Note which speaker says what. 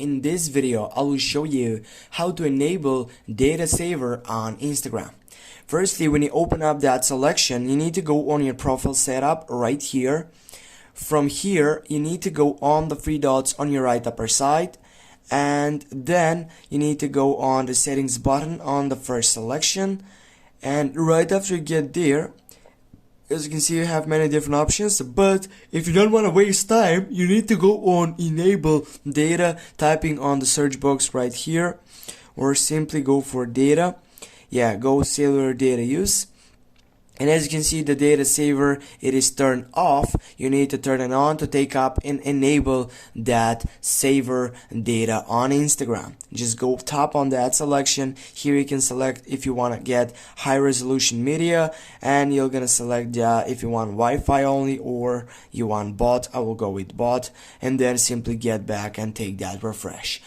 Speaker 1: in this video I will show you how to enable data saver on Instagram. Firstly, when you open up that selection, you need to go on your profile setup right here. From here, you need to go on the three dots on your right upper side, and then you need to go on the settings button on the first selection. And right after you get there, as you can see, you have many different options, but if you don't want to waste time, you need to go on enable data, typing on the search box right here, or simply go for data. Go cellular data use. And as you can see, the data saver, it is turned off. You need to turn it on to take up and enable that saver data on Instagram. Just go tap on that selection. Here you can select if you want to get high resolution media, and you're gonna select if you want Wi-Fi only or you want bot. I will go with bot, and then simply get back and take that refresh.